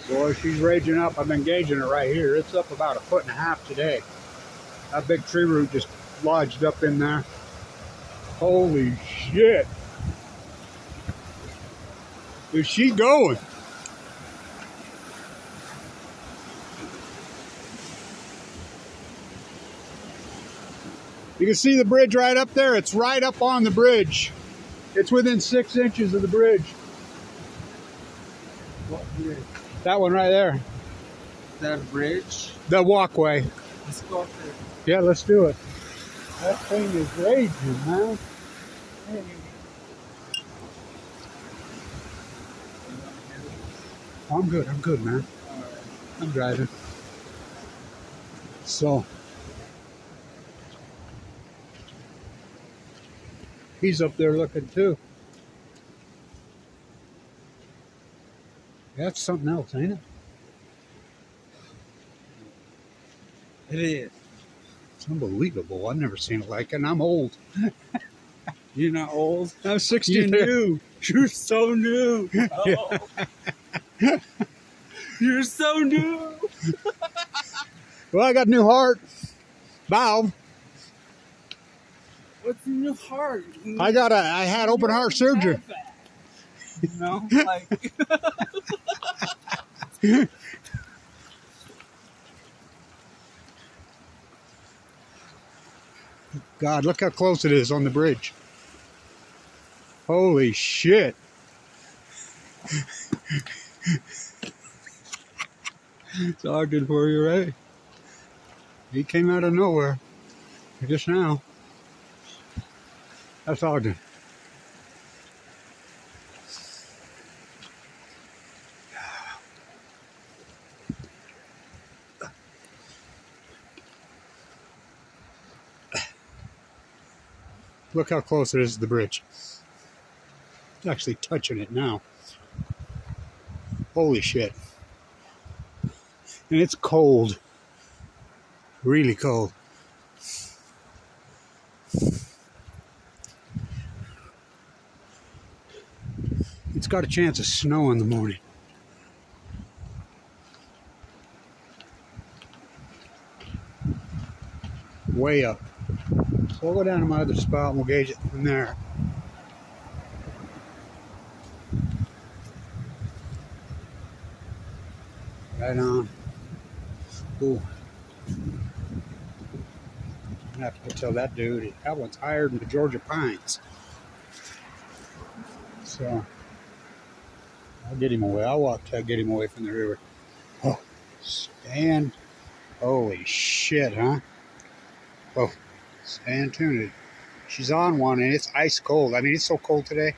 Boy, she's raging up. I've been gauging it right here. It's up about 1.5 feet today. That big tree root just lodged up in there. Holy shit. Is she going? You can see the bridge right up there. It's right up on the bridge. It's within 6 inches of the bridge. What bridge? That one right there. That bridge? The walkway. Let's go up there. Yeah, let's do it. That thing is raging, man. Hey. I'm good, man. I'm driving. So, he's up there looking too. That's something else, ain't it? It is. It's unbelievable. I've never seen it like it, and I'm old. You're not old? I'm 62. You're new. You're so new. Oh. You're so new. Well, I got a new heart valve. What's in your heart? I had open heart surgery. You know, like. God, look how close it is on the bridge. Holy shit. It's Ogden for you, right? He came out of nowhere. Just now. That's Ogden. Look how close it is to the bridge. It's actually touching it now. Holy shit. And it's cold. Really cold. It's got a chance of snow in the morning. Way up. So we'll go down to my other spot and we'll gauge it from there. Right on. Ooh. I have to tell that dude that one's higher than the Georgia pines. So I'll get him away. I'll walk till I get him away from the river. Oh, stand. Holy shit, huh? Oh, stand tuned. She's on one and it's ice cold. I mean, it's so cold today.